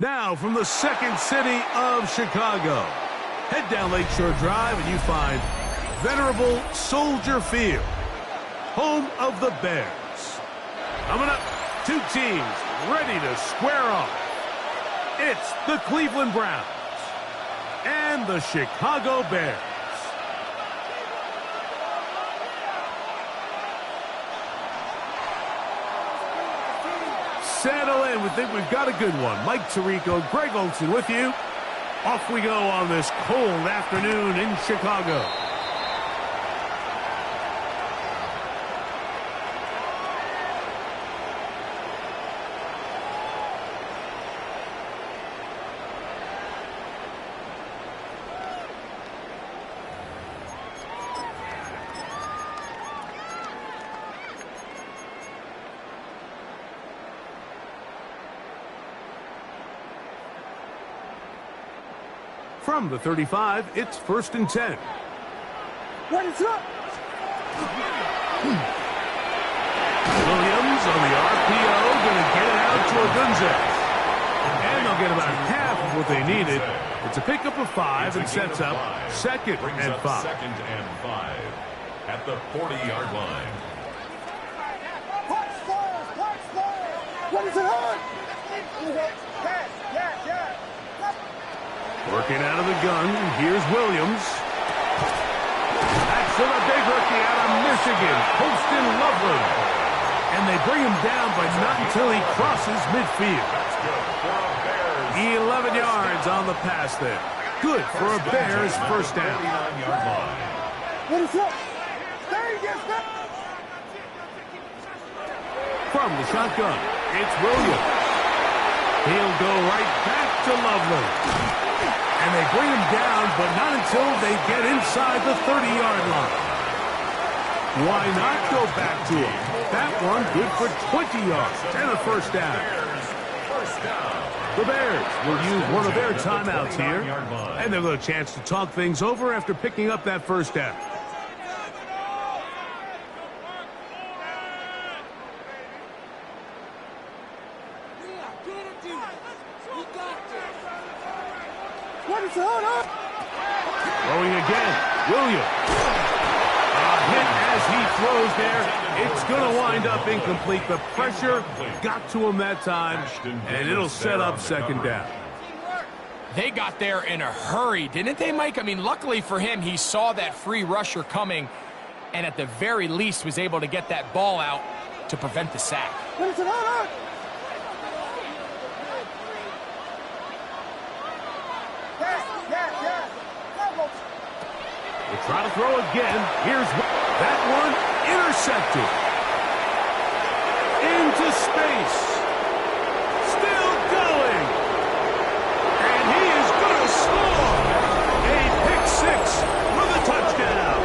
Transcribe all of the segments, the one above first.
Now from the second city of Chicago, head down Lakeshore Drive and you find venerable Soldier Field, home of the Bears. Coming up, two teams ready to square off. It's the Cleveland Browns and the Chicago Bears. Settle in. We think we've got a good one. Mike Tirico, Greg Olsen with you. Off we go on this cold afternoon in Chicago. From the 35, it's 1st and 10. What is up? Williams on the RPO, going to get it out to Odunze. And they'll get about half of what they needed. It's a pickup of 5 and sets up 2nd and 5. 2nd and 5 at the 40-yard line. What is it on? Working out of the gun, here's Williams. That's for the big rookie out of Michigan, Poston Loveland. And they bring him down, but not until he crosses midfield. 11 yards on the pass there. Good for a Bears first down. What is up? From the shotgun, it's Williams. He'll go right back to Loveland. And they bring him down, but not until they get inside the 30-yard line. Why not go back to him? That one good for 20 yards and a first down. The Bears will use one of their timeouts here, and they'll get a chance to talk things over after picking up that first down. Throwing again, Williams. A hit as he throws there. It's going to wind up incomplete. The pressure got to him that time, and it'll set up 2nd down. They got there in a hurry, didn't they, Mike? I mean, luckily for him, he saw that free rusher coming, and at the very least was able to get that ball out to prevent the sack. We'll try to throw again. Here's that one intercepted. Into space. Still going. And he is going to score. A pick 6 for the touchdown.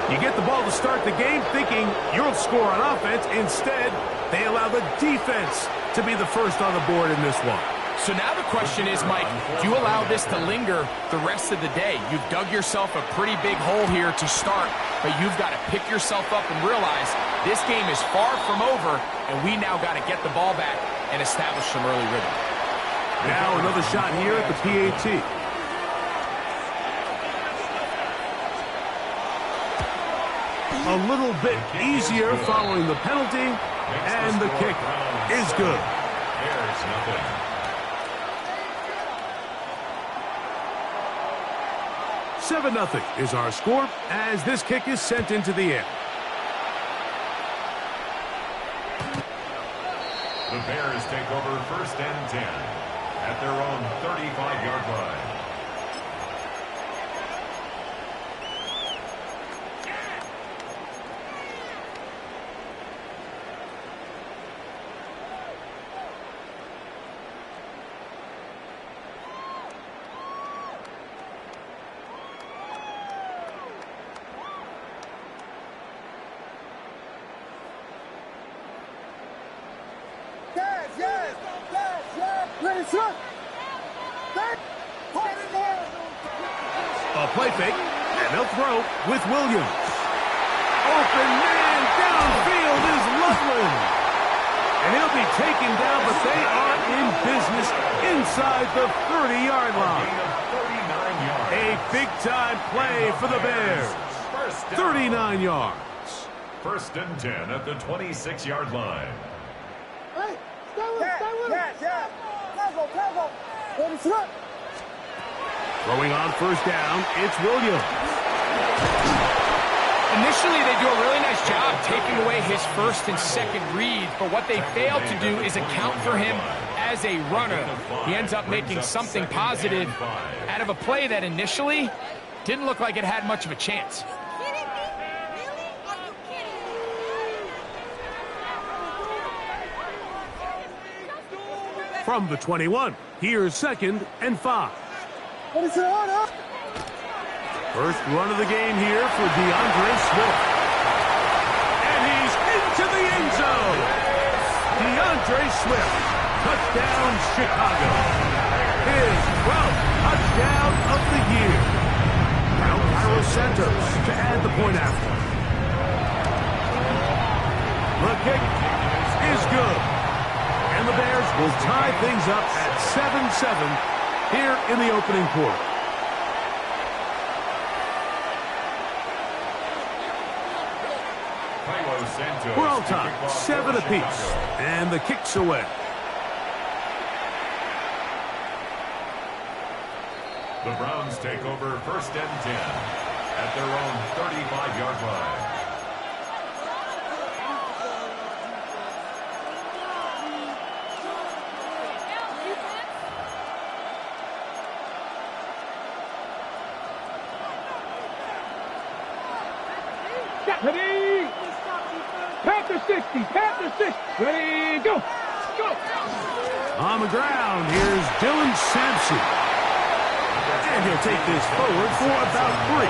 You get the ball to start the game thinking you'll score on offense. Instead, they allow the defense to be the first on the board in this one. So now the question is, Mike, do you allow this to linger the rest of the day? You've dug yourself a pretty big hole here to start, but you've got to pick yourself up and realize this game is far from over, and we now got to get the ball back and establish some early rhythm. Now another shot here at the PAT. A little bit easier following the penalty, and the kick is good. There's nothing. 7-0 is our score as this kick is sent into the air. The Bears take over 1st and 10 at their own 35-yard line. Ready, set. A play fake, and they'll throw with Williams. Open man downfield is Loveland. And he'll be taken down, but they are in business inside the 30-yard line. A big-time play for the Bears. 39 yards. First and 10 at the 26-yard line. Hey, stay with him, stay with him. Yeah. Tackle. Ready, set. Throwing on first down, it's Williams. Initially, they do a really nice job taking away his first and second read, but what they failed to do is account for him as a runner. He ends up making something positive out of a play that initially didn't look like it had much of a chance. From the 21, here's 2nd and 5. What is it on, First run of the game here for DeAndre Swift. And he's into the end zone. DeAndre Swift, touchdown Chicago. His 12th touchdown of the year. Now Carlos Santos to add the point after. The kick is good. And the Bears will tie things up at 7-7 here in the opening quarter. We're all tied, 7 apiece, and the kick's away. The Browns take over first and 10 at their own 35-yard line. Ready. Panther 60. Ready, go. On the ground, here's Dylan Sampson. And he'll take this forward for about 3.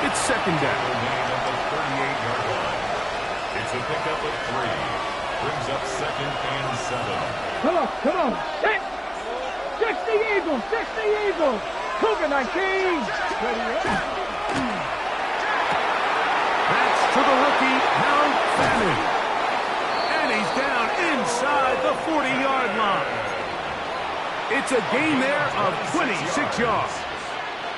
It's 2nd down. It's a pickup of 3. Brings up 2nd and 7. Come on. 60 Eagles. Cougar 19. That's to the rookie, Harold Fanning. And he's down inside the 40-yard line. It's a gain there of 26 yards.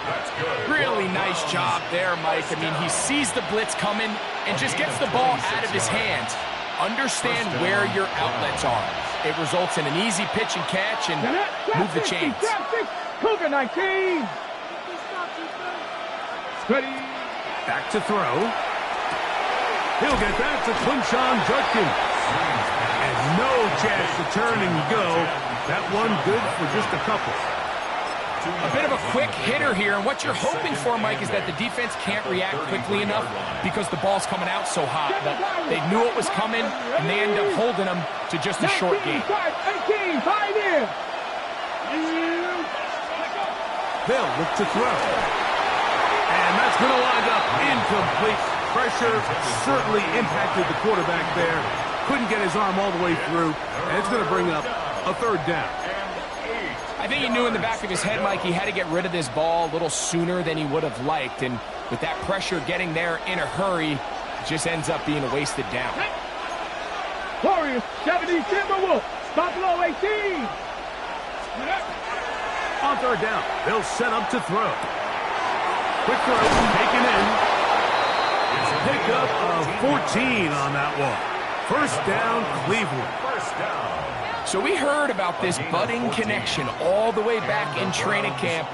That's good. Really nice job there, Mike. I mean, he sees the blitz coming and just gets the ball out of his hands. Understand where your outlets are. It results in an easy pitch and catch and move the chains. Cougar 19. Ready. Back to throw. He'll get that to Quinshon Judkins. And no chance to turn and go. That one good for just a couple. A bit of a quick hitter here, and what you're hoping for, Mike, is that the defense can't react quickly enough because the ball's coming out so hot. But they knew it was coming, and they end up holding them to just a short game. 18, 5 in. They'll look to throw. And that's going to wind up incomplete. Pressure certainly impacted the quarterback there. Couldn't get his arm all the way through, and it's going to bring up a 3rd down. I think he knew in the back of his head, Mike, he had to get rid of this ball a little sooner than he would have liked. And with that pressure getting there in a hurry, it just ends up being a wasted down. Warriors 70, Timberwolves. Buffalo 18. On 3rd down, they'll set up to throw. Quick throw, taken in. It's a pickup of 14 on that one. First down, Cleveland. First down. So we heard about this budding connection all the way back in training camp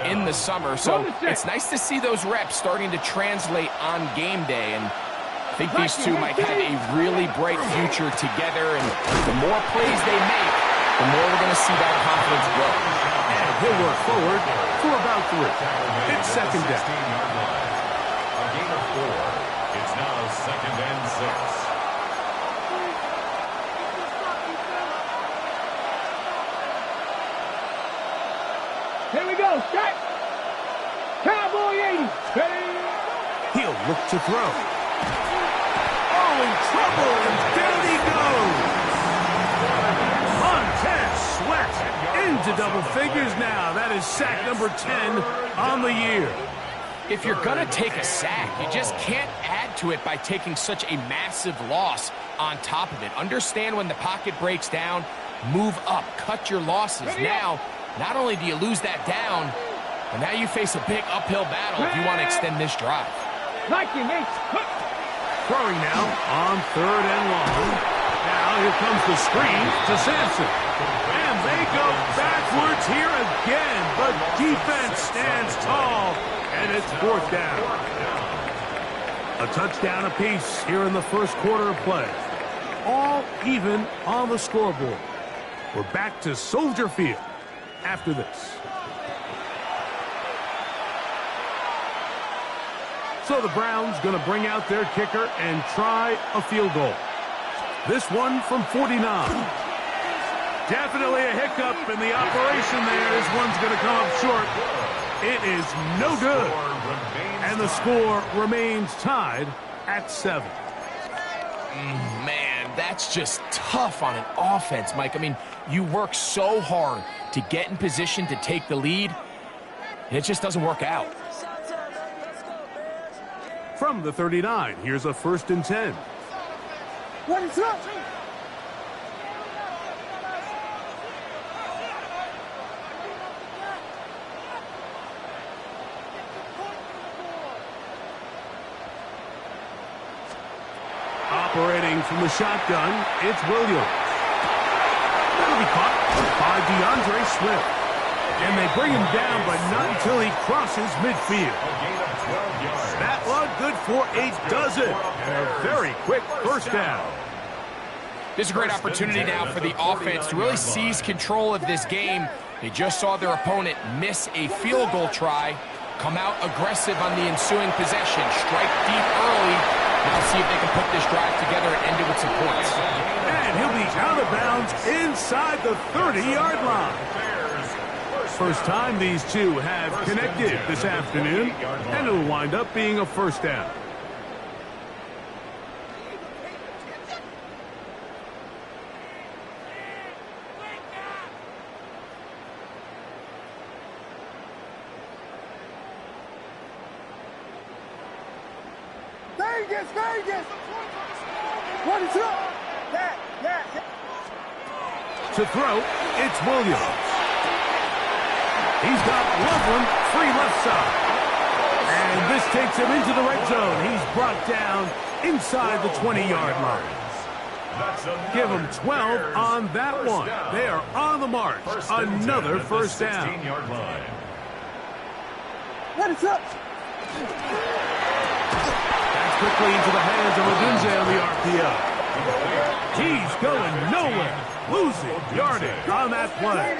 in the summer. So it's nice to see those reps starting to translate on game day. And I think these two might have a really bright future together. And the more plays they make, the more we're going to see that confidence grow. And he'll work forward for about 3. It's 2nd down. A gain of 4. It's now 2nd and 6. Here we go, set. Cowboy 80. Ready. He'll look to throw. Oh, in trouble, and down he goes. Montez Sweat into double figures now. That is sack number 10 on the year. If you're going to take a sack, you just can't add to it by taking such a massive loss on top of it. Understand when the pocket breaks down, move up, cut your losses. Now, not only do you lose that down, but now you face a big uphill battle if you want to extend this drive. Throwing now on 3rd and long. Now here comes the screen to Sampson. And they go backwards here again, but defense stands tall, and it's 4th down. A touchdown apiece here in the first quarter of play. All even on the scoreboard. We're back to Soldier Field after this. So the Browns going to bring out their kicker and try a field goal. This one from 49. Definitely a hiccup in the operation there. This one's going to come up short. It is no good. And the score remains tied at 7. Man, that's just tough on an offense, Mike. I mean, you work so hard to get in position to take the lead, and it just doesn't work out. From the 39, here's a 1st and 10. What is up? Operating from the shotgun, it's Williams. That'll be caught by DeAndre Swift. And they bring him down, but not until he crosses midfield. That one good for a dozen. And a very quick 1st down. This is a great opportunity now for the offense to really seize control of this game. They just saw their opponent miss a field goal try, come out aggressive on the ensuing possession, strike deep early. Now see if they can put this drive together and end it with some points. And he'll be out of bounds inside the 30-yard line. First time these two have connected this afternoon, and it'll wind up being a 1st down. Vegas! What is up? Yeah. To throw, it's Williams. He's got Loveland free left side. And this takes him into the red zone. He's brought down inside the 20-yard line. Give him 12 on that one. They are on the march. Another 1st down. What is up? That's quickly into the hands of Odunze on the RPO. He's going nowhere. Losing yardage on that play.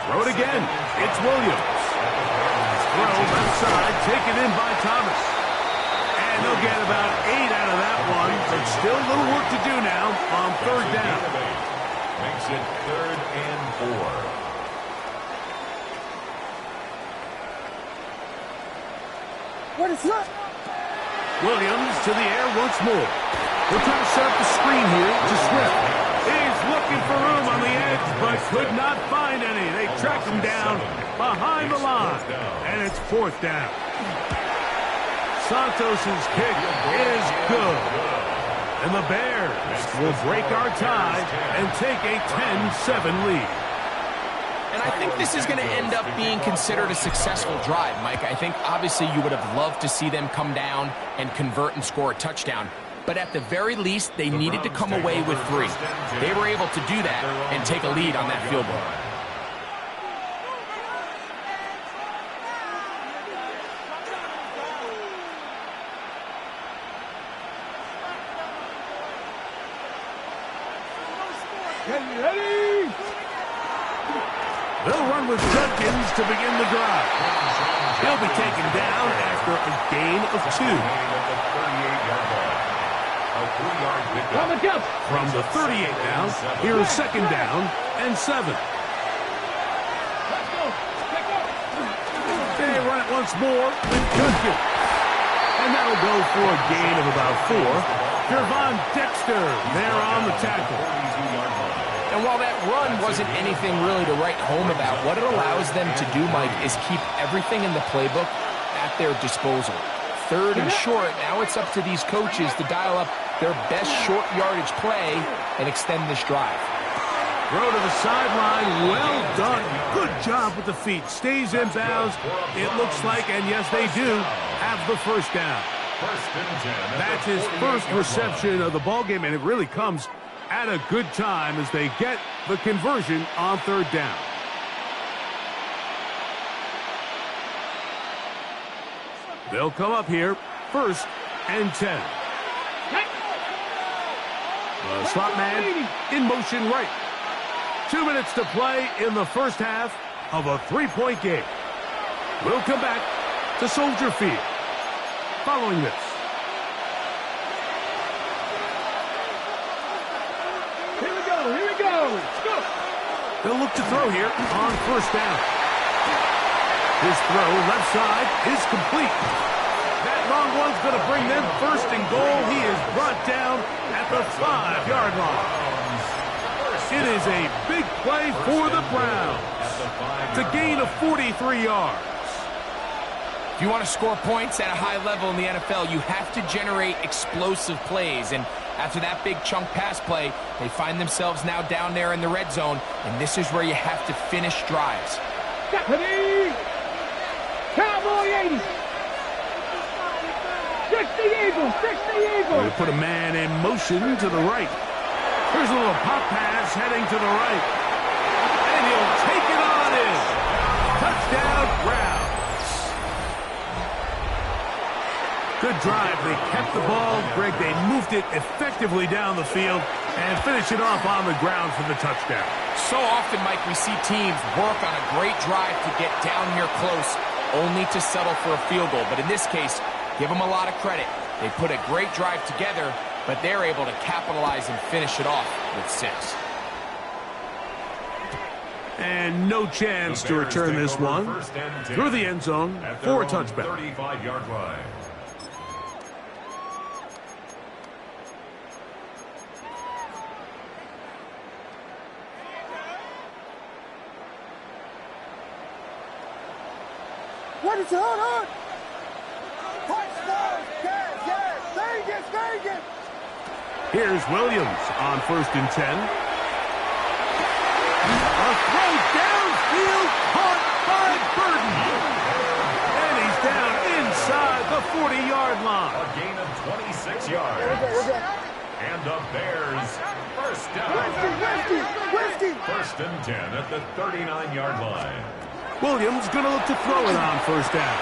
Throw it again. It's Williams. Throw left side, taken in by Thomas. And they'll get about 8 out of that one, but still a little work to do now on 3rd down. Makes it 3rd and 4. What is up? Williams to the air once more. They're trying to set up the screen here to Swift. He's looking for room on the edge, but could not find any. They track him down behind the line, and it's 4th down. Santos' kick is good. And the Bears will break our tie and take a 10-7 lead. And I think this is going to end up being considered a successful drive, Mike. I think obviously you would have loved to see them come down and convert and score a touchdown. But at the very least, they needed to come away with 3. They were able to do that and take a lead on that field goal. Ready? They'll run with Judkins to begin the drive. He'll be taken down after a gain of 2. From the 38 now, here's 2nd down and 7. They run it once more with Judkins. And that'll go for a gain of about 4. Gervon Dexter there on the tackle. And while that run wasn't anything really to write home about, what it allows them to do, Mike, is keep everything in the playbook at their disposal. Third and short, now it's up to these coaches to dial up their best short yardage play and extend this drive. Throw to the sideline, well done. Good job with the feet. Stays in bounds, it looks like, and yes, they do have the first down. That's his first reception of the ballgame, and it really comes at a good time as they get the conversion on third down. They'll come up here, 1st and 10. The slot man in motion right. 2 minutes to play in the first half of a 3-point game. We'll come back to Soldier Field following this. Here we go. Let's go. They'll look to throw here on 1st down. His throw left side is complete. That long one's going to bring them 1st and goal. He is brought down at the 5-yard line. It is a big play for the Browns to gain of 43 yards. If you want to score points at a high level in the NFL, you have to generate explosive plays. And after that big chunk pass play, they find themselves now down there in the red zone, and this is where you have to finish drives. Deputy! Cowboy 80! 60 Eagles! 60 Eagles! They put a man in motion to the right. Here's a little pop pass heading to the right. And he'll take it on in. Touchdown, Browns. Good drive. They kept the ball. Greg, they moved it effectively down the field and finish it off on the ground for the touchdown. So often, Mike, we see teams work on a great drive to get down here close, only to settle for a field goal. But in this case, give them a lot of credit. They put a great drive together, but they're able to capitalize and finish it off with 6. And no chance to return this one through the end zone for a touchback. 35-yard line. What is it? Hold on! Touchdown! Yes! Vegas! Here's Williams on 1st and 10. A throw downfield caught by Burton. And he's down inside the 40-yard line. A gain of 26 yards. And the Bears first down. Whiskey! 1st and 10 at the 39-yard line. Williams going to look to throw it on 1st down.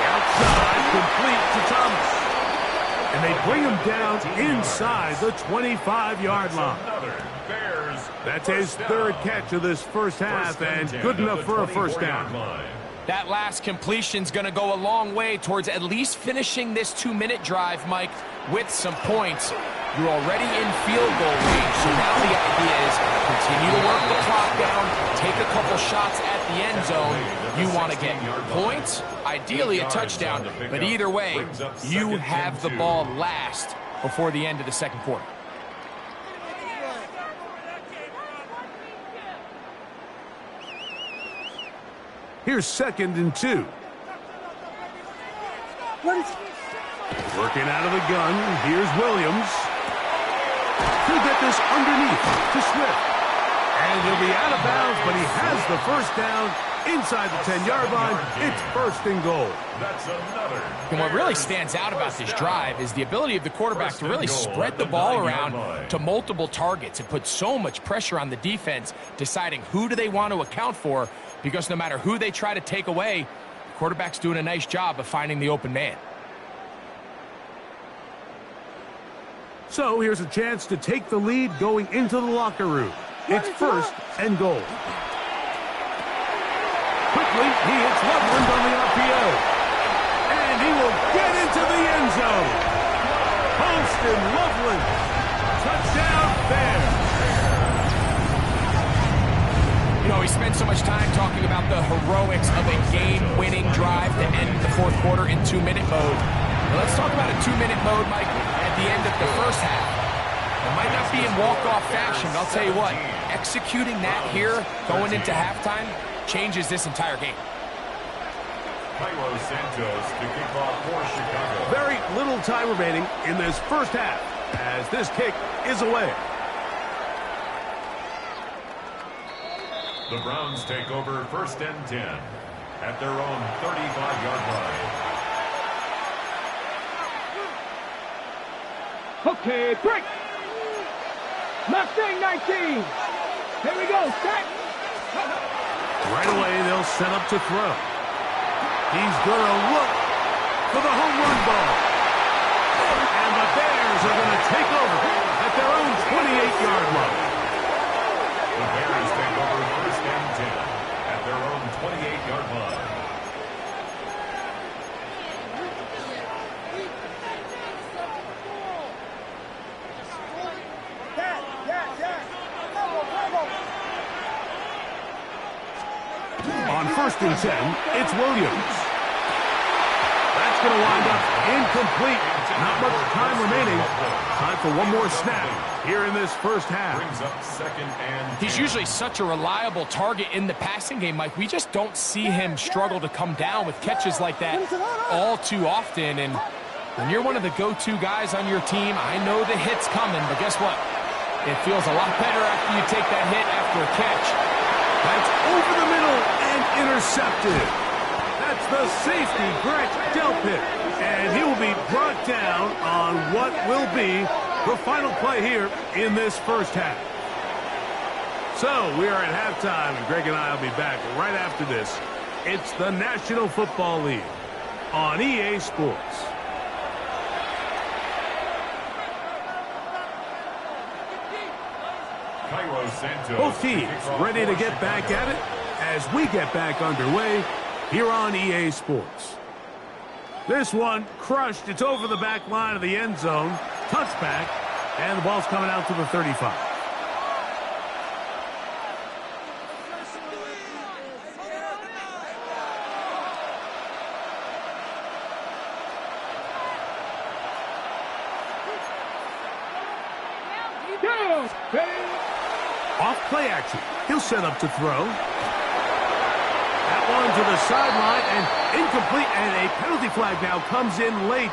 Outside, complete to Thomas. And they bring him down inside the 25-yard line. That's his 3rd catch of this first half, and good enough for a 1st down. That last completion's going to go a long way towards at least finishing this 2-minute drive, Mike, with some points. You're already in field goal range, so now the idea is continue to work the clock down, take a couple shots at the end zone. You want to get points, ideally a touchdown, but either way, you have the ball last before the end of the second quarter. Here's 2nd and 2. Working out of the gun, here's Williams. He'll get this underneath to Swift. And he'll be out of bounds, but he has the 1st down inside the 10-yard line. It's 1st and goal. That's another. And what really stands out about this drive is the ability of the quarterback to really spread the ball around to multiple targets and put so much pressure on the defense, deciding who do they want to account for, because no matter who they try to take away, the quarterback's doing a nice job of finding the open man. So here's a chance to take the lead going into the locker room. It's 1st and goal. Quickly, he hits Loveland on the RPO. And he will get into the end zone. Holston Loveland. Touchdown, Bears. You know, we spent so much time talking about the heroics of a game-winning drive to end the 4th quarter in 2-minute mode. Now let's talk about a 2-minute mode, Mike, at the end of the first half. It might not be in walk-off fashion, but I'll tell you what, executing that here, going into halftime, changes this entire game. Cairo Santos to kick off for Chicago. Very little time remaining in this first half as this kick is away. The Browns take over 1st and 10 at their own 35-yard line. Okay, break. Mustang 19. Here we go, set. Right away, they'll set up to throw. He's going to look for the home run ball. And the Bears are going to take over at their own 28-yard line. The Bears take over 1st and 10 at their own 28-yard line. On 1st and 10, it's Williams. That's going to wind up incomplete. Not much time remaining. Time for one more snap here in this first half. Brings up 2nd and 10. He's usually such a reliable target in the passing game, Mike. We just don't see him struggle to come down with catches like that all too often. And when you're one of the go-to guys on your team, I know the hit's coming, but guess what? It feels a lot better after you take that hit after a catch. That's over the middle and intercepted. That's the safety, Grant Delpit. And he will be brought down on what will be the final play here in this first half. So we are at halftime, and Greg and I will be back right after this. It's the National Football League on EA Sports. Cairo Santos. Both teams ready to get back at it as we get back underway here on EA Sports. This one crushed. It's over the back line of the end zone. Touchback, and the ball's coming out to the 35. Off play action. He'll set up to throw. That one to the sideline and incomplete, and a penalty flag now comes in late.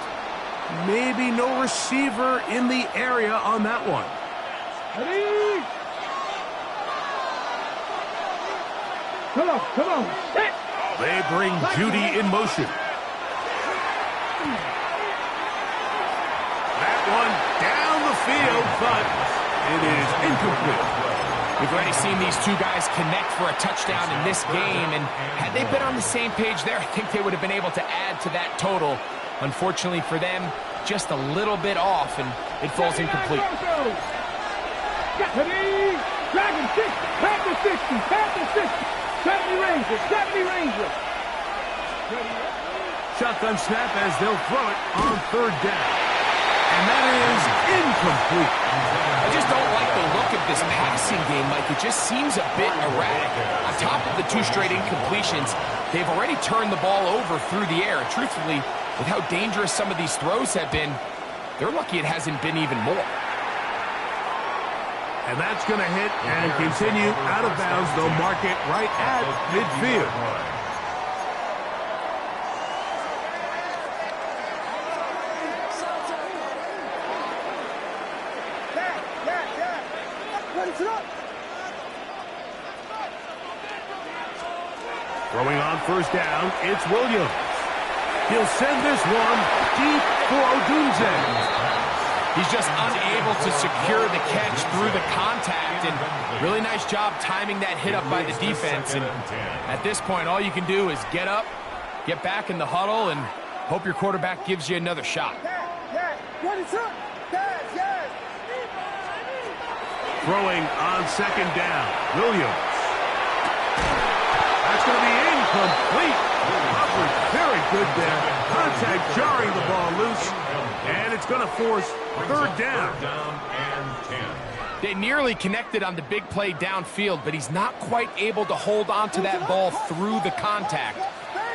Maybe no receiver in the area on that one. Come on. They bring Judy in motion. That one down the field, but it is incomplete. We've already seen these two guys connect for a touchdown in this game, and had they been on the same page there, I think they would have been able to add to that total. Unfortunately for them, just a little bit off, and it falls incomplete. Dragon 60, Panther 60, Panther 60. 70 Ranger. Shotgun snap as they'll throw it on 3rd down. And that is incomplete. I just don't like the look of this passing game, Mike. It just seems a bit erratic. On top of the 2 straight incompletions, they've already turned the ball over through the air. Truthfully, with how dangerous some of these throws have been, they're lucky it hasn't been even more. And that's going to hit and continue out of bounds. They'll mark it right at midfield. Throwing on 1st down, it's Williams. He'll send this one deep for Odunze. He's just unable to secure the catch through the contact, and really nice job timing that hit up by the defense. And at this point, all you can do is get up, get back in the huddle, and hope your quarterback gives you another shot. Throwing on 2nd down, Williams. That's going to be incomplete. Hubbard, very good there. Contact jarring the ball loose, and it's going to force 3rd down. And 10. They nearly connected on the big play downfield, but he's not quite able to hold on to that ball through the contact.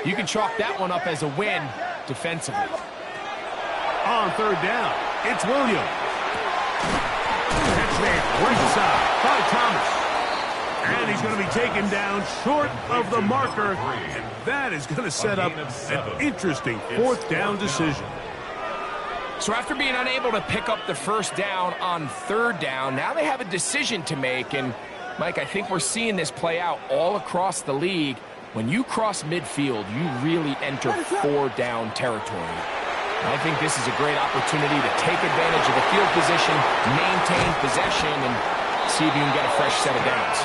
You can chalk that one up as a win defensively. On 3rd down, it's Williams. escape right side by Thomas. And he's going to be taken down short of the marker. And that is going to set up an interesting fourth down decision. So after being unable to pick up the first down on third down, now they have a decision to make. And, Mike, I think we're seeing this play out all across the league. When you cross midfield, you really enter four-down territory. And I think this is a great opportunity to take advantage of the field position, maintain possession, and see if you can get a fresh set of downs.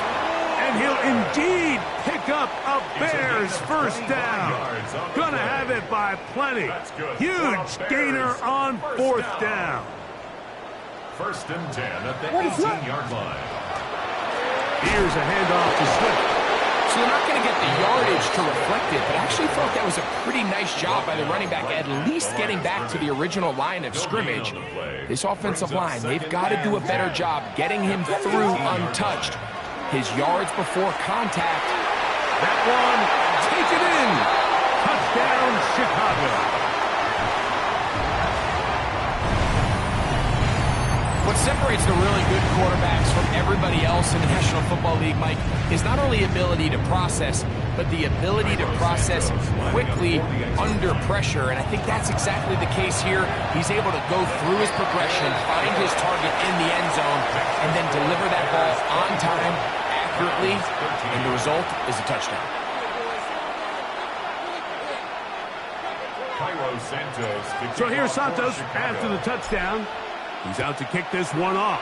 And he'll indeed pick up a Bears first down. Gonna have it by plenty. Huge gainer on fourth down. First and 10 at the 18-yard line. Here's a handoff to Swift. So they're not going to get the yardage to reflect it, but I actually thought that was a pretty nice job by the running back, at least getting back to the original line of scrimmage. This offensive line, they've got to do a better job getting him through untouched. His yards before contact. That one, take it in. Touchdown, Chicago. What separates the really good quarterbacks from everybody else in the National Football League, Mike, is not only ability to process, but the ability to process quickly under pressure. And I think that's exactly the case here. He's able to go through his progression, find his target in the end zone, and then deliver that ball on time, accurately, and the result is a touchdown. So here's Santos after the touchdown. He's out to kick this one off.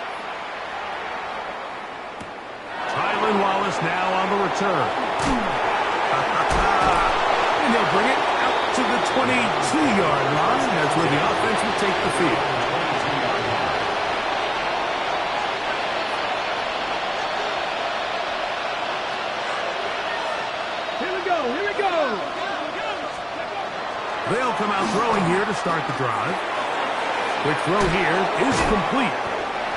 Tylan Wallace now on the return. And they'll bring it out to the 22-yard line. That's where the offense will take the field. Here we go, here we go. They'll come out throwing here to start the drive. Quick throw here is complete.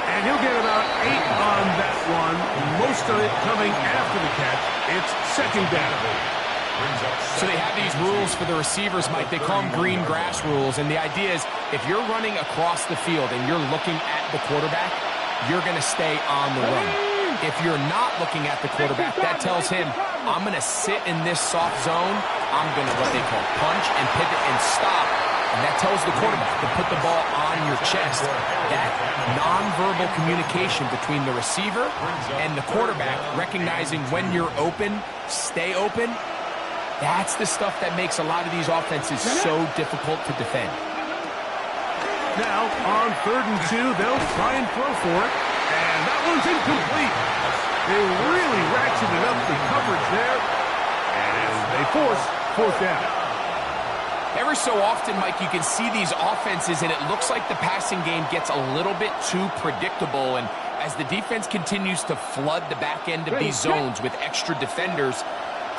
And he'll get about 8 on that one. Most of it coming after the catch. It's second down. So they have these rules for the receivers, Mike. They call them green grass rules. And the idea is if you're running across the field and you're looking at the quarterback, you're going to stay on the run. If you're not looking at the quarterback, that tells him, I'm going to sit in this soft zone. I'm going to what they call punch and pivot and stop. And that tells the quarterback to put the ball on your chest. That nonverbal communication between the receiver and the quarterback, recognizing when you're open, stay open, that's the stuff that makes a lot of these offenses so difficult to defend. Now, on 3rd and 2, they'll try and throw for it. And that one's incomplete. They really ratcheted up the coverage there. And they force fourth down. Every so often, Mike, you can see these offenses, and it looks like the passing game gets a little bit too predictable. And as the defense continues to flood the back end of these zones with extra defenders,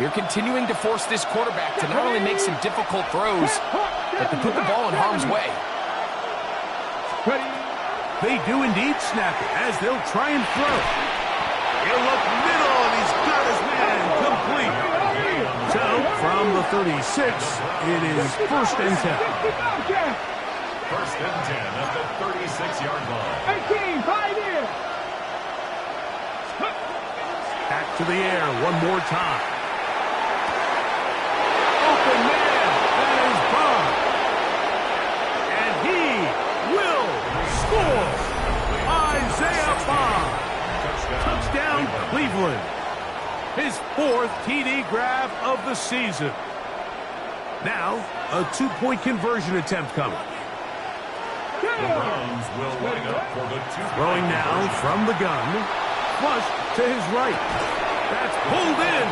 they're continuing to force this quarterback to not only make some difficult throws, but to put the ball in harm's way. They do indeed snap it as they'll try and throw. He'll look middle, and he's got his man complete. So, from the 36, it is first and 10. First and 10 at the 36-yard line. 18, 5 here. Back to the air one more time. Open man, that is Bond. And he will score. Isaiah Bond. Touchdown, Cleveland. His 4th TD grab of the season. Now, a 2-point conversion attempt coming. The Browns will line up for the 2-point Throwing now from the gun. Flush to his right. That's pulled in.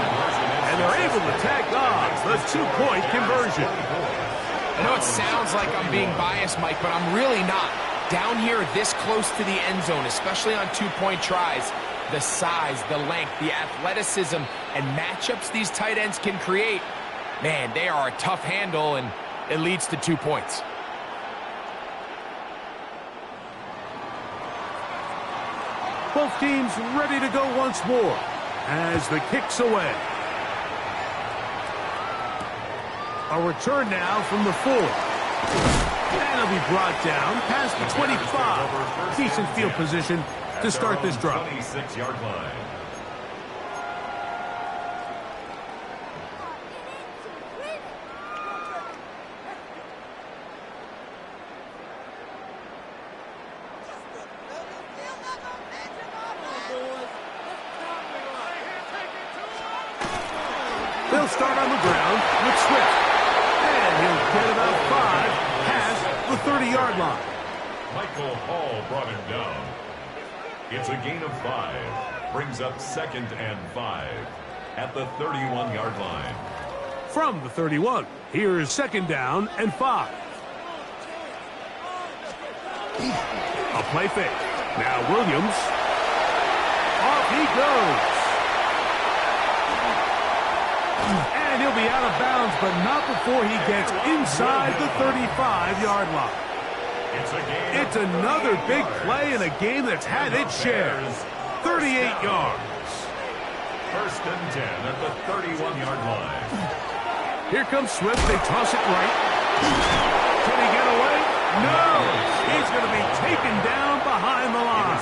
And they're able to tack on the 2-point conversion. I know it sounds like I'm being biased, Mike, but I'm really not. Down here this close to the end zone, especially on 2-point tries, the size, the length, the athleticism, and matchups these tight ends can create, man, they are a tough handle, and it leads to 2 points. Both teams ready to go once more as the kick's away. A return now from the 4. And he'll be brought down past the 25. Decent field position to start this drive. 26-yard line. They'll start on the ground with Swift. And he'll get about 5 past the 30-yard line. Michael Hall brought him down. It's a gain of 5. Brings up 2nd and 5 at the 31-yard line. From the 31, here's 2nd down and 5. A play fake. Now Williams. Off he goes. And he'll be out of bounds, but not before he gets inside the 35-yard line. It's another big play in a game that's had its share. 38 yards. 1st and 10 at the 31-yard line. Here comes Swift. They toss it right. Can he get away? No! He's going to be taken down behind the line.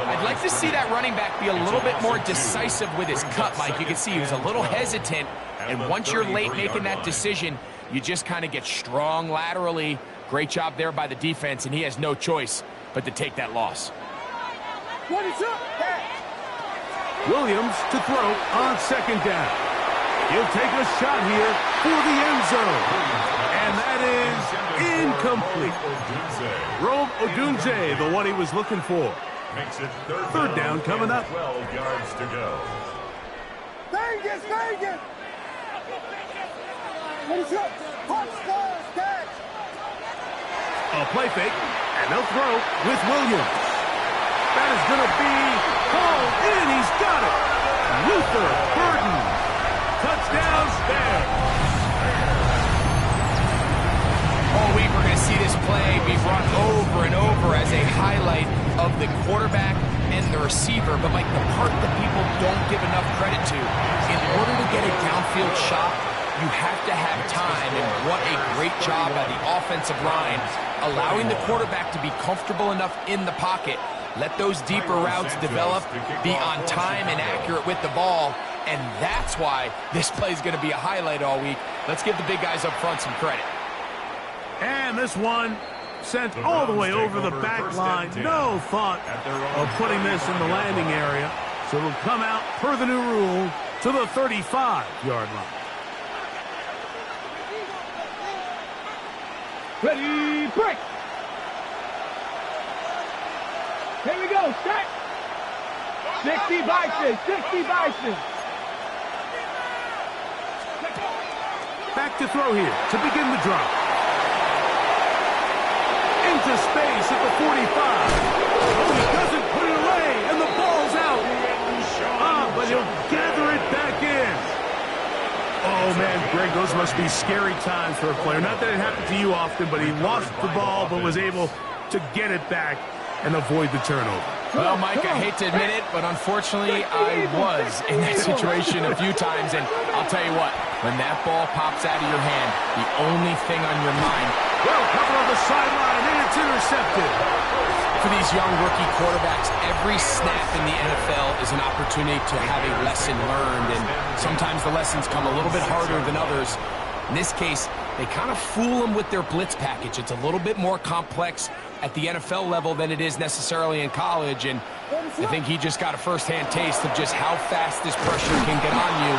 I'd like to see that running back be a little bit more decisive with his cut, Mike. You can see he was a little hesitant, and once you're late making that decision, you just kind of get strong laterally. Great job there by the defense, and he has no choice but to take that loss. Williams to throw on 2nd down. He'll take a shot here for the end zone. And that is incomplete. Rome Odunze, the one he was looking for. Makes it 3rd down coming up. 12 yards to go. Vegas! A play fake, and they'll throw with Williams. That is going to be hauled in. He's got it. Luther Burden. Touchdown, Bears. All week we're going to see this play be brought over and over as a highlight of the quarterback and the receiver. But, Mike, the part that people don't give enough credit to, in order to get a downfield shot, you have to have time, and what a great job by the offensive line, allowing the quarterback to be comfortable enough in the pocket, let those deeper routes develop, be on time and accurate with the ball, and that's why this play is going to be a highlight all week. Let's give the big guys up front some credit. And this one sent all the way over the back line. No thought of putting this in the landing area. So it'll come out, per the new rule, to the 35-yard line. Ready, break! Here we go, set! 60 Bison, 60 Bison! Back to throw here to begin the drive. Into space at the 45. Oh, he doesn't put it away, and the ball's out. But he'll gather it back in. Oh, man, Greg, those must be scary times for a player. Not that it happened to you often, but he lost the ball but was able to get it back and avoid the turnover. Well, Mike, I hate to admit it, but unfortunately, I was in that situation a few times, and I'll tell you what, when that ball pops out of your hand, the only thing on your mind... Well, cover on the sideline, and it's intercepted. For these young rookie quarterbacks, every snap in the NFL is an opportunity to have a lesson learned, and sometimes the lessons come a little bit harder than others. In this case, they kind of fool them with their blitz package. It's a little bit more complex at the NFL level than it is necessarily in college, and I think he just got a first-hand taste of just how fast this pressure can get on you.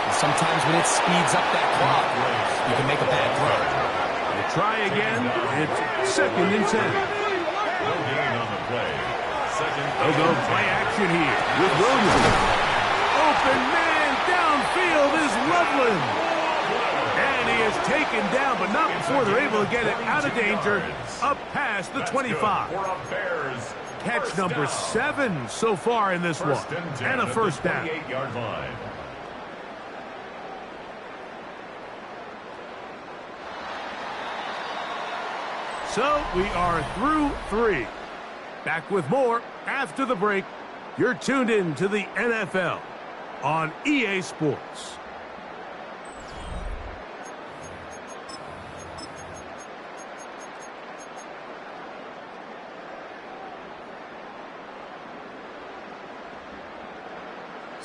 And sometimes when it speeds up that clock, you can make a bad throw. We'll try again. It's 2nd and 10. No gain on the play. They'll go play action here with Williams. Open man downfield is Loveland. And he is taken down, but not before they're able to get it out of danger up past the 25. Catch number 7 so far in this one. And a first down. 28-yard line. So we are through 3. Back with more after the break. You're tuned in to the NFL on EA Sports.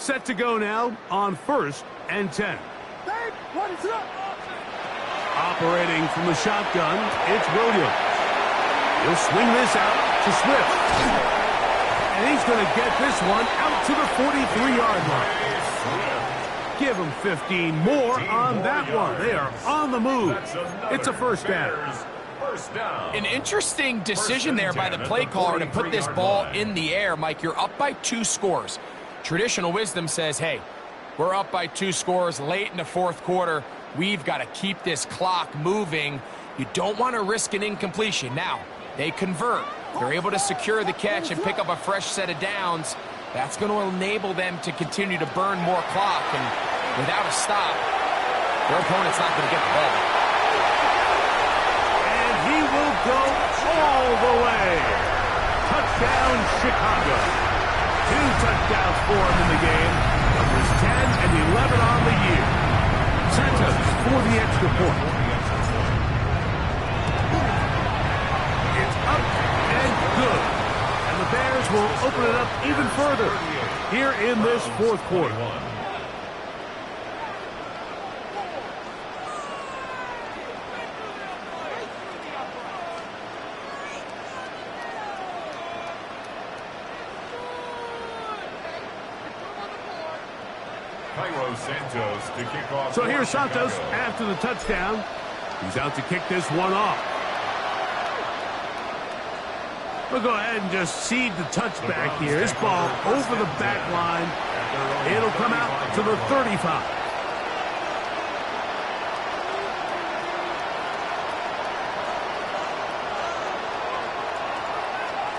Set to go now on 1st and 10. Operating from the shotgun, it's Williams. He'll swing this out to Swift. And he's going to get this one out to the 43-yard line. Give him 15 more on that one. They are on the move. It's a first down. An interesting decision there by the play caller to put this ball in the air. Mike, you're up by 2 scores. Traditional wisdom says, hey, we're up by 2 scores late in the 4th quarter. We've got to keep this clock moving. You don't want to risk an incompletion. Now, they convert. They're able to secure the catch and pick up a fresh set of downs. That's going to enable them to continue to burn more clock. And without a stop, their opponent's not going to get the ball. And he will go all the way. Touchdown, Chicago. 2 touchdowns for him in the game. Numbers 10 and 11 on the year. Santos for the extra point. It's up and good. And the Bears will open it up even further here in this 4th quarter. Santos to kick off. So here's Santos after the touchdown. He's out to kick this one off. We'll go ahead and just seed the touchback here. This ball over the back line. It'll come out to the 35.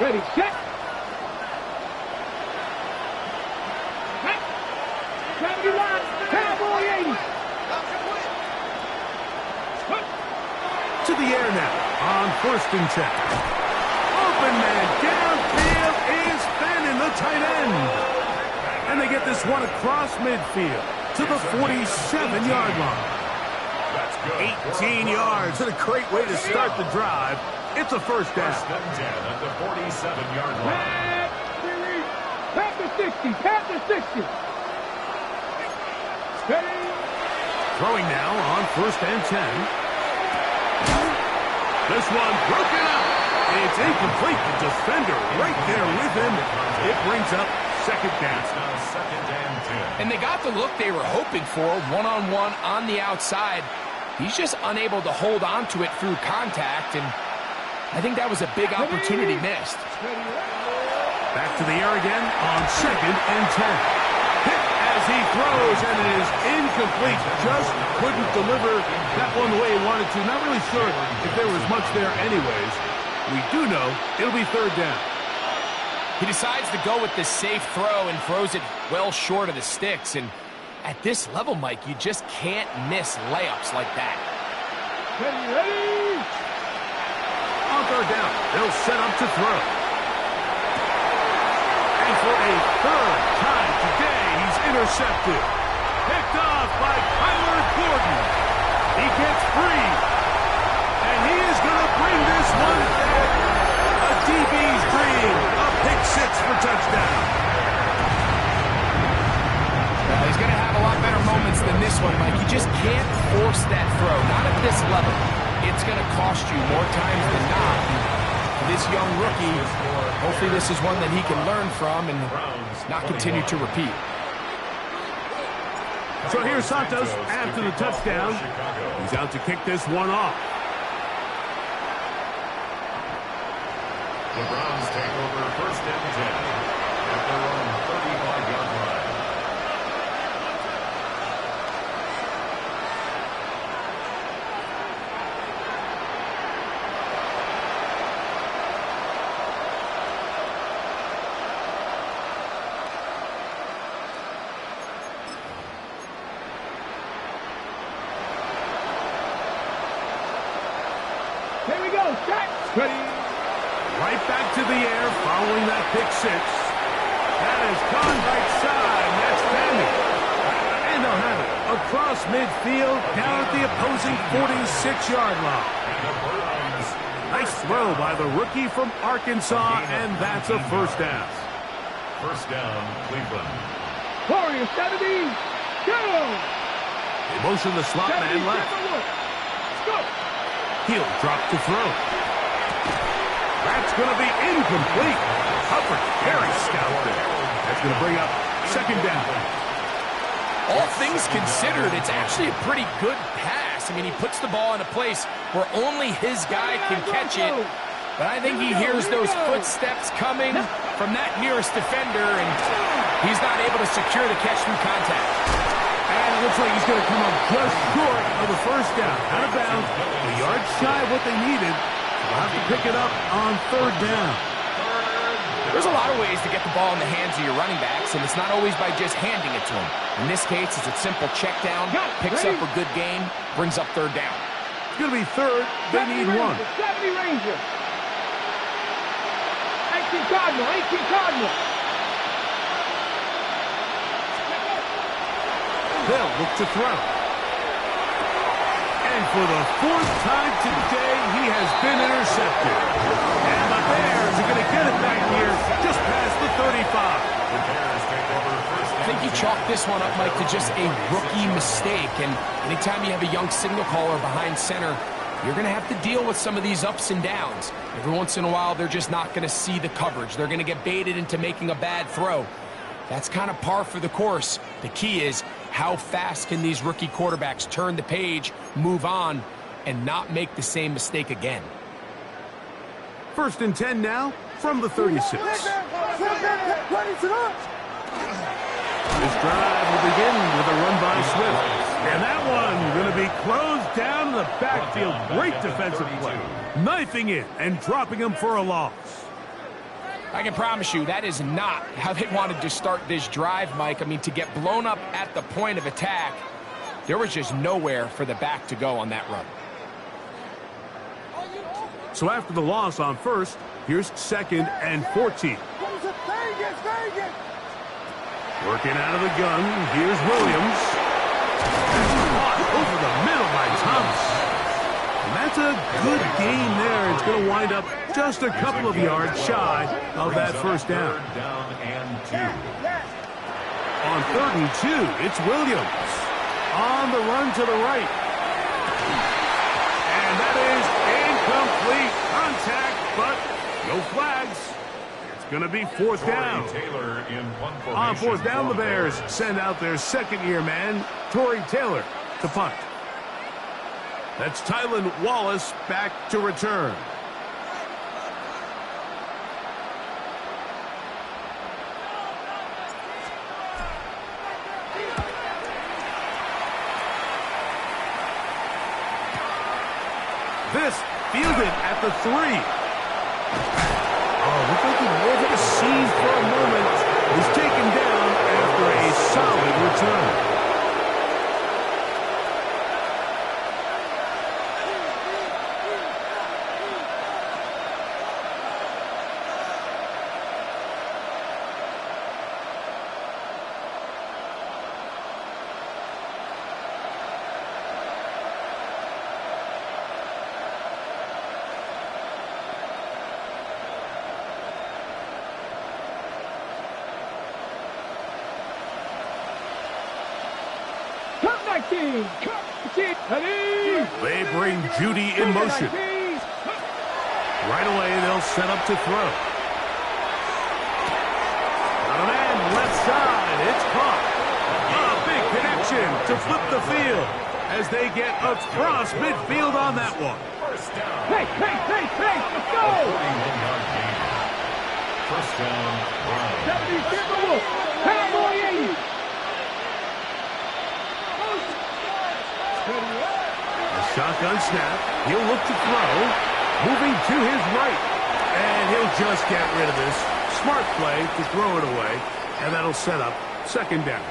Ready, set. To the air now on 1st and 10. Open man downfield is fanning the tight end. And they get this one across midfield to the 47-yard line. 18 yards and a great way to start the drive. It's a first down. First and 10 at the 47-yard line. Tap the 60. Tap the 60. Throwing now on 1st and 10. This one broken up. It's incomplete. The defender right there with him. It brings up 2nd down. It's now 2nd and 10. And they got the look they were hoping for, one-on-one on the outside. He's just unable to hold on to it through contact, and I think that was a big opportunity missed. Back to the air again on 2nd and 10. Hit as he throws, and it is incomplete. Just couldn't deliver that one the way he wanted to. Not really sure if there was much there anyways. We do know it'll be 3rd down. He decides to go with the safe throw and throws it well short of the sticks. And at this level, Mike, you just can't miss layups like that. Ready. On 3rd down, they'll set up to throw. And for a 3rd time today, he's intercepted. Picked off by Kyler Gordon. He gets free. And he is going to bring this one back. A DB's dream. A pick 6 for touchdown. Well, he's going to have a lot better moments than this one, Mike. You just can't force that throw. Not at this level. It's going to cost you more times than not. For this young rookie, hopefully this is one that he can learn from and not continue to repeat. So here's Santos after the touchdown. He's out to kick this one off. The Browns take over 1st and 10 at their own 35-yard line. Here we go. Set. Ready. Right back to the air following that pick 6. That has gone right side. That's Fanning. And they'll have it across midfield down at the opposing 46-yard line. Nice throw by the rookie from Arkansas, and that's a first down. First down, Cleveland. Warriors 70, go! They motion the slot man left. Let's go! He'll drop to throw. That's going to be incomplete. Hubbard, very stout there. That's going to bring up second down. All things considered, it's actually a pretty good pass. I mean, he puts the ball in a place where only his guy can catch it. But I think he hears those footsteps coming from that nearest defender, and he's not able to secure the catch through contact. And it looks like he's going to come up just short of the first down. Out of bounds, a yard shy of what they needed. They'll have to pick it up on third down. There's a lot of ways to get the ball in the hands of your running backs, and it's not always by just handing it to them. In this case, it's a simple check down, picks up a good gain, brings up third down. It's going to be third. They need one. 70 Rangers. 18 Cardinal, 18 Cardinal. They'll look to throw. And for the fourth time today, he has been intercepted. And the Bears are going to get it back here just past the 35. I think you chalk this one up, Mike, to just a rookie mistake. And anytime you have a young signal caller behind center, you're going to have to deal with some of these ups and downs. Every once in a while, they're just not going to see the coverage. They're going to get baited into making a bad throw. That's kind of par for the course. The key is, how fast can these rookie quarterbacks turn the page, move on, and not make the same mistake again? First and 10 now from the 36. This drive will begin with a run by Swift. And that one going to be closed down in the backfield. Great defensive play. Knifing it and dropping him for a loss. I can promise you that is not how they wanted to start this drive, Mike. I mean, to get blown up at the point of attack, there was just nowhere for the back to go on that run. So after the loss on first, here's second and 14. Working out of the gun, here's Williams. Caught over the middle by Thomas. And that's a good gain there. It's going to wind up just a couple of yards shy of that first down. Third down and 2. On third and 2, it's Williams. On the run to the right. And that is incomplete. Contact, but no flags. It's going to be fourth down. Taylor in punt formation. On fourth down, the Bears send out their second-year man, Tory Taylor, to punt. That's Tylan Wallace back to return. This fielded at the 3. Oh, looks like he was in a seize for a moment. He's taken down after a solid return. They bring Judy in motion. Right away, they'll set up to throw. Got a man left side. It's caught. A big connection to flip the field as they get across midfield on that one. First down. Let's go! 41-yard gain. First down, Brown. 70 Timberwolves. Cowboy 80. A shotgun snap. He'll look to throw. Moving to his right. And he'll just get rid of this. Smart play to throw it away. And that'll set up second down.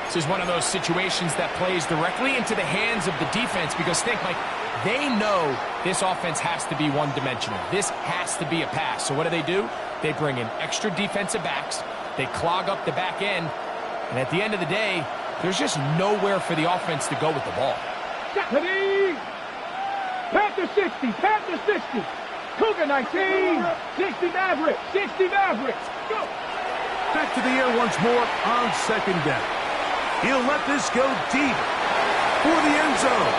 This is one of those situations that plays directly into the hands of the defense because, think, Mike, they know this offense has to be one-dimensional. This has to be a pass. So what do? They bring in extra defensive backs. They clog up the back end. And at the end of the day, there's just nowhere for the offense to go with the ball. Panther 60, Panther 60. Cougar 19, 60 Mavericks, 60 Mavericks. Go! Back to the air once more on second down. He'll let this go deep for the end zone.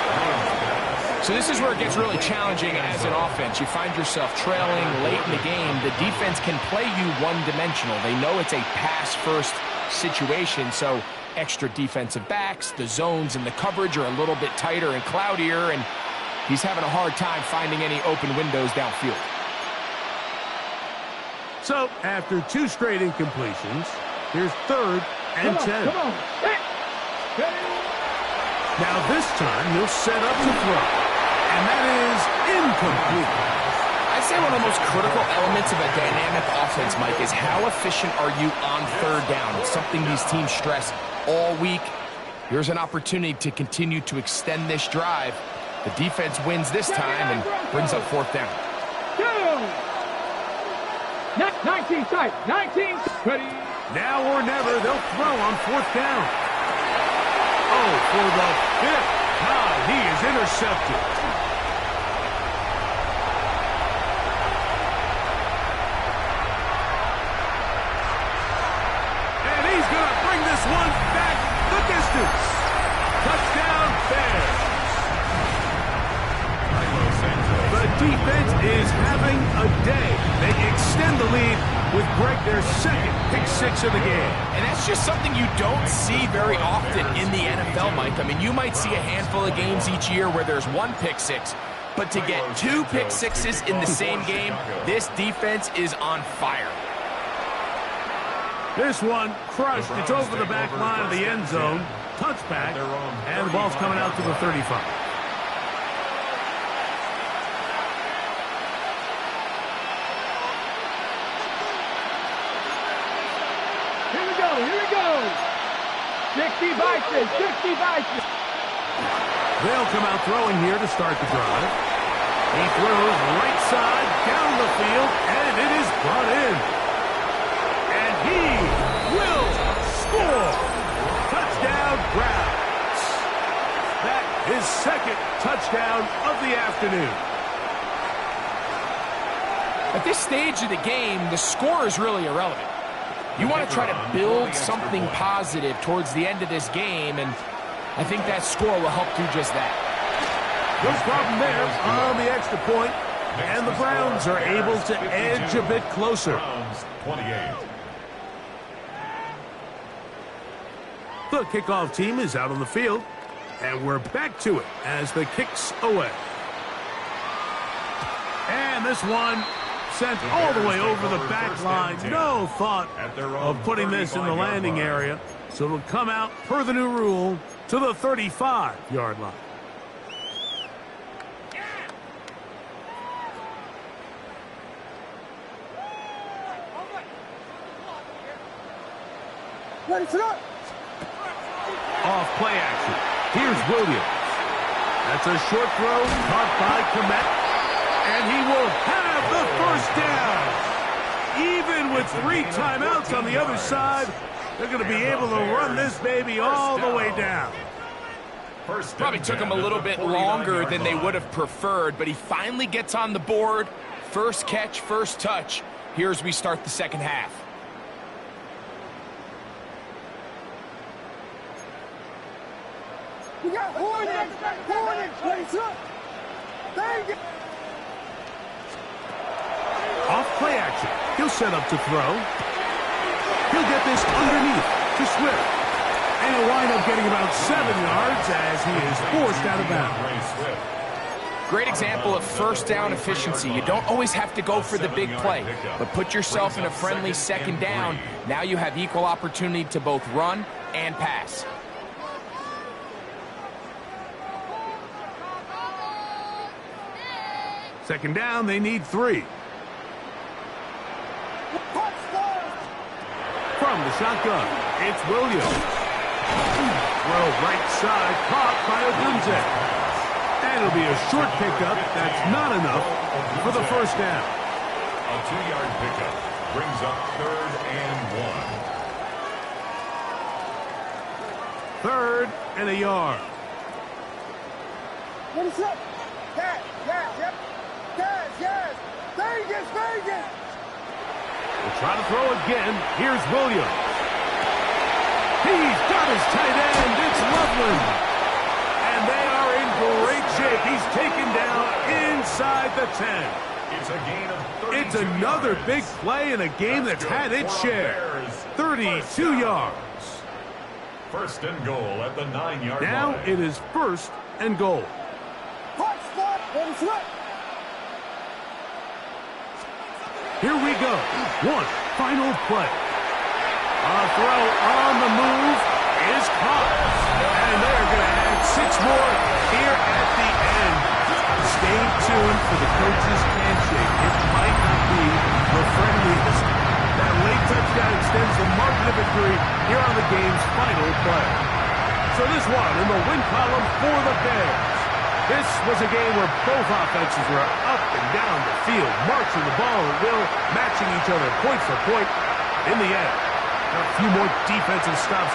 So this is where it gets really challenging as an offense. You find yourself trailing late in the game. The defense can play you one-dimensional. They know it's a pass-first situation, so extra defensive backs, the zones and the coverage are a little bit tighter and cloudier, and he's having a hard time finding any open windows downfield. So after 2 straight incompletions, here's 3rd and 10. Come on. Now this time he'll set up to throw, and that is incomplete. I'd say one of the most critical elements of a dynamic offense, Mike, is how efficient are you on 3rd down. It's something these teams stress all week. Here's an opportunity to continue to extend this drive. The defense wins this time and brings up 4th down. 19 tight. 19. Ready. Now or never, they'll throw on 4th down. Oh, for the 5th time, he is intercepted. And he's going to bring this one back the distance. Touchdown, Bears. The defense is having a day. They extend the lead with Greg, their 2nd pick-6 of the game. And that's just something you don't see very often in the NFL, Mike. I mean, you might see a handful of games each year where there's 1 pick-6, but to get 2 pick-6s in the same game, this defense is on fire. This one crushed. It's over the back line of the end zone. Touchback, and the ball's coming out to the 35. Here we go. 60 Vikings. 60 Vikings. They'll come out throwing here to start the drive. He throws right side down the field, and it is brought in. And he will score. Touchdown, Browns. That is 2nd touchdown of the afternoon. At this stage of the game, the score is really irrelevant. You want to try to build something positive towards the end of this game, and I think that score will help do just that. No problem there on the extra point, and the Browns are able to edge a bit closer. 28. The kickoff team is out on the field, and we're back to it as the kick's away. And this one sent all the way over the back line. No thought of putting this in the landing area. So it'll come out, per the new rule, to the 35-yard line. Ready, set up. Off play action. Here's Williams. That's a short throw caught by Kmet. And he will have the first down. Even with 3 timeouts on the other side, they're going to be able to run this baby all the way down. Probably took him a little bit longer than they would have preferred, but he finally gets on the board. First catch, first touch. Here as we start the second half. We got Hornet. Ready, set up. Thank you. Off play action. He'll set up to throw. He'll get this underneath to Swift. And he'll wind up getting about 7 yards as he is forced out of bounds. Great example of first down efficiency. You don't always have to go for the big play, but put yourself in a friendly second down. Now you have equal opportunity to both run and pass. Second down, they need 3. From the shotgun, it's Williams. Throw right side, caught by Odunze. And it'll be a short pickup. That's not enough for the first down. A 2-yard pickup brings up 3rd and 1. 3rd and a yard. Ready, set up. Yes. Vegas. Will try to throw again. Here's Williams. He's got his tight end. It's Loveland. And they are in great shape. He's taken down inside the 10. It's a gain of 32 It's another yards. big play in a game that's had its share. 32 yards. First and goal at the 9-yard line. Now it is first and goal. Hot spot. Ready, throw. Here we go. One final play. A throw on the move is caught. And they're going to add 6 more here at the end. Stay tuned for the coach's handshake. It might not be the friendliest. That late touchdown extends the margin of victory here on the game's final play. So this one in the win column for the Bears. This was a game where both offenses were up and down the field, marching the ball at will, matching each other point for point. In the end, a few more defensive stops